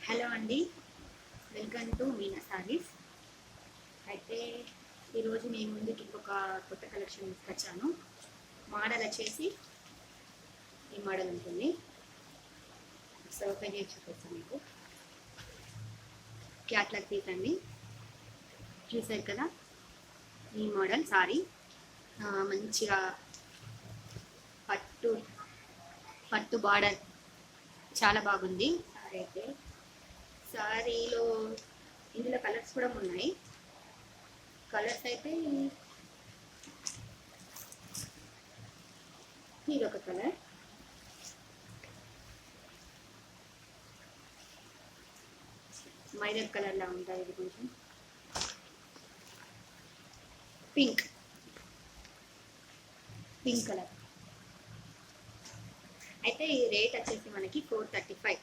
Hello అండి, welcome to Meena saris. అయితే ఈరోజు మీ ముందుకి ఇంకొక కొత్త కలెక్షన్ తీసుకొచ్చాను. మోడల్ వచ్చేసి ఈ మోడల్ ఉంటుంది. ఓపెన్ చేసి చూపిస్తాను మీకు. క్యాట్లాగ్ తీసండి, చూసారు కదా ఈ మోడల్ సారీ. మంచిగా పట్టు పట్టు బార్డర్ చాలా బాగుంది సారీ. అయితే సారీలో ఇందులో కలర్స్ కూడా ఉన్నాయి. కలర్స్ అయితే ఇది ఒక కలర్, మైనర్ కలర్ లా ఉంటుంది. ఇది కొంచెం పింక్ కలర్. అయితే ఈ రేట్ వచ్చేసి మనకి 435.